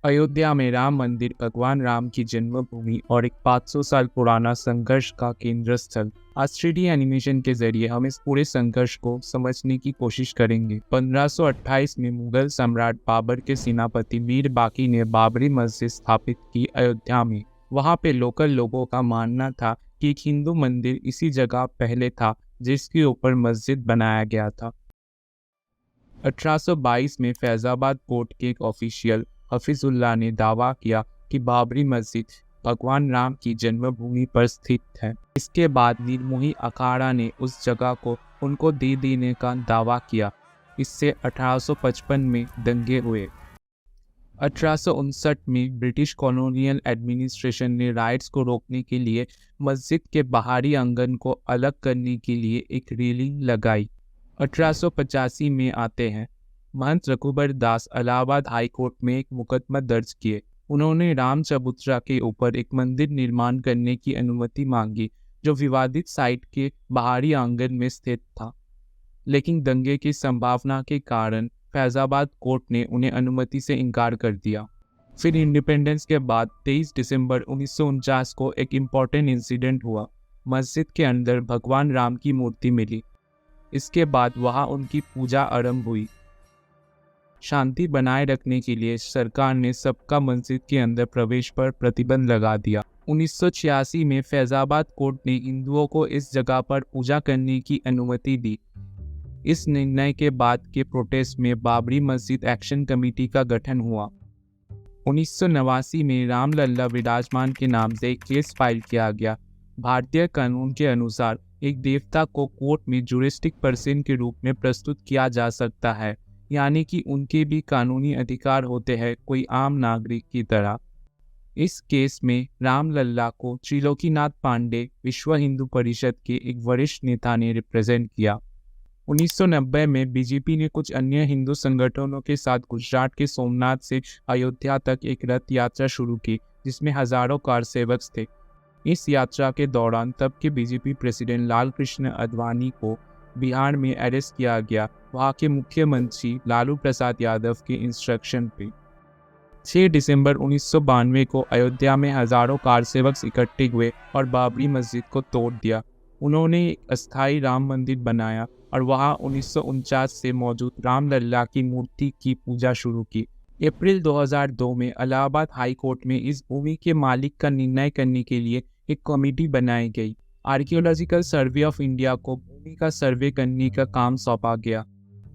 अयोध्या में राम मंदिर भगवान राम की जन्मभूमि और एक 500 साल पुराना संघर्ष का केंद्र स्थल। आज 3D एनिमेशन के जरिए हम इस पूरे संघर्ष को समझने की कोशिश करेंगे। 1528 में मुगल सम्राट बाबर के सेनापति मीर बाकी ने बाबरी मस्जिद स्थापित की अयोध्या में। वहां पे लोकल लोगों का मानना था कि एक हिंदू मंदिर इसी जगह पहले था जिसके ऊपर मस्जिद बनाया गया था। 1822 में फैजाबाद कोर्ट के एक ऑफिशियल हफीजुल्लाह ने दावा किया कि बाबरी मस्जिद भगवान राम की जन्मभूमि पर स्थित है। इसके बाद निर्मोही अखाड़ा ने उस जगह को उनको दे देने का दावा किया। इससे 1855 में दंगे हुए। 1859 में ब्रिटिश कॉलोनियल एडमिनिस्ट्रेशन ने राइट्स को रोकने के लिए मस्जिद के बाहरी आंगन को अलग करने के लिए एक रेलिंग लगाई। 1885 में आते हैं। महंत रघुबर दास इलाहाबाद हाई कोर्ट में एक मुकदमा दर्ज किए। उन्होंने राम चबूतरा के ऊपर एक मंदिर निर्माण करने की अनुमति मांगी जो विवादित साइट के बाहरी आंगन में स्थित था, लेकिन दंगे की संभावना के कारण फैजाबाद कोर्ट ने उन्हें अनुमति से इनकार कर दिया। फिर इंडिपेंडेंस के बाद 23 दिसंबर 1949 को एक इम्पॉर्टेंट इंसिडेंट हुआ। मस्जिद के अंदर भगवान राम की मूर्ति मिली। इसके बाद वहां उनकी पूजा आरंभ हुई। शांति बनाए रखने के लिए सरकार ने सबका मस्जिद के अंदर प्रवेश पर प्रतिबंध लगा दिया। 1986 में फैजाबाद कोर्ट ने हिंदुओं को इस जगह पर पूजा करने की अनुमति दी। इस निर्णय के बाद के प्रोटेस्ट में बाबरी मस्जिद एक्शन कमेटी का गठन हुआ। 1989 में रामलल्ला विराजमान के नाम से एक केस फाइल किया गया। भारतीय कानून के अनुसार एक देवता को कोर्ट में जुरिस्टिक पर्सन के रूप में प्रस्तुत किया जा सकता है, यानी कि उनके भी कानूनी अधिकार होते हैं कोई आम नागरिक की तरह। इस केस में रामलल्ला को त्रिलोकीनाथ पांडे विश्व हिंदू परिषद के एक वरिष्ठ नेता ने रिप्रेजेंट किया। 1990 में बीजेपी ने कुछ अन्य हिंदू संगठनों के साथ गुजरात के सोमनाथ से अयोध्या तक एक रथ यात्रा शुरू की जिसमें हजारों कार सेवक थे। इस यात्रा के दौरान तब के बीजेपी प्रेसिडेंट लाल कृष्ण आडवाणी को बिहार में अरेस्ट किया गया, वहां के मुख्यमंत्री लालू प्रसाद यादव के इंस्ट्रक्शन पे। 6 दिसंबर 1992 को अयोध्या में हजारों कार सेवक इकट्ठे हुए और बाबरी मस्जिद को तोड़ दिया। उन्होंने एक अस्थायी राम मंदिर बनाया और वहां 1949 से मौजूद रामलल्ला की मूर्ति की पूजा शुरू की। अप्रैल 2002 में इलाहाबाद हाई कोर्ट में इस भूमि के मालिक का निर्णय करने के लिए एक कमेटी बनाई गई। आर्कियोलॉजिकल सर्वे ऑफ इंडिया को भूमि का सर्वे करने का काम सौंपा गया।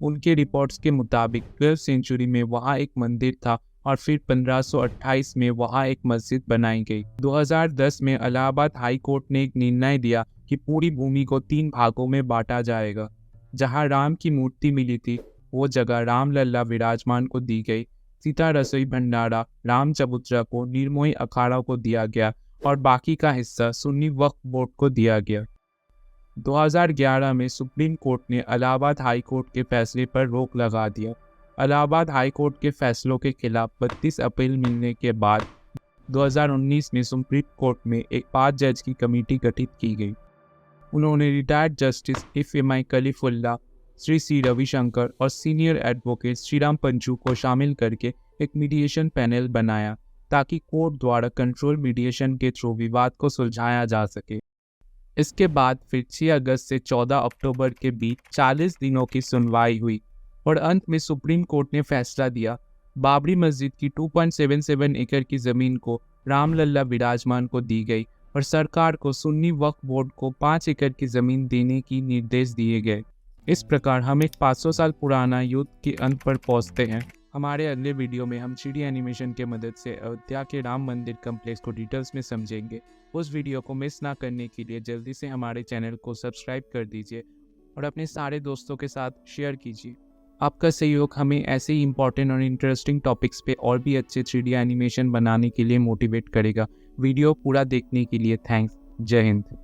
उनके रिपोर्ट्स के मुताबिक 12वीं सेंचुरी में वहां एक मंदिर था और फिर 1528 में वहां एक मस्जिद बनाई गई। 2010 में इलाहाबाद हाई कोर्ट ने एक निर्णय दिया कि पूरी भूमि को 3 भागों में बांटा जाएगा। जहां राम की मूर्ति मिली थी वो जगह रामलल्ला विराजमान को दी गई। सीता रसोई भंडारा राम चबूतरा को निर्मोही अखाड़ा को दिया गया और बाकी का हिस्सा सुन्नी वक्फ बोर्ड को दिया गया। 2011 में सुप्रीम कोर्ट ने इलाहाबाद हाई कोर्ट के फैसले पर रोक लगा दिया। इलाहाबाद हाई कोर्ट के फैसलों के खिलाफ 32 अपील मिलने के बाद 2019 में सुप्रीम कोर्ट में एक 5 जज की कमेटी गठित की गई। उन्होंने रिटायर्ड जस्टिस एफ.एम.आई. कलीफुल्ला, श्री सी रविशंकर और सीनियर एडवोकेट श्रीराम पंचू को शामिल करके एक मीडिएशन पैनल बनाया ताकि कोर्ट द्वारा कंट्रोल मीडिएशन के थ्रू विवाद को सुलझाया जा सके। इसके बाद फिर 6 अगस्त से 14 अक्टूबर के बीच 40 दिनों की सुनवाई हुई और अंत में सुप्रीम कोर्ट ने फैसला दिया। बाबरी मस्जिद की 2.77 एकड़ की ज़मीन को रामलल्ला विराजमान को दी गई और सरकार को सुन्नी वक्फ बोर्ड को 5 एकड़ की ज़मीन देने की निर्देश दिए गए। इस प्रकार हम एक 500 साल पुराना युद्ध के अंत पर पहुंचते हैं। हमारे अगले वीडियो में हम 3D एनिमेशन के मदद से अयोध्या के राम मंदिर कम्प्लेक्स को डिटेल्स में समझेंगे। उस वीडियो को मिस ना करने के लिए जल्दी से हमारे चैनल को सब्सक्राइब कर दीजिए और अपने सारे दोस्तों के साथ शेयर कीजिए। आपका सहयोग हमें ऐसे ही इंपॉर्टेंट और इंटरेस्टिंग टॉपिक्स पे और भी अच्छे 3D एनिमेशन बनाने के लिए मोटिवेट करेगा। वीडियो पूरा देखने के लिए थैंक्स। जय हिंद।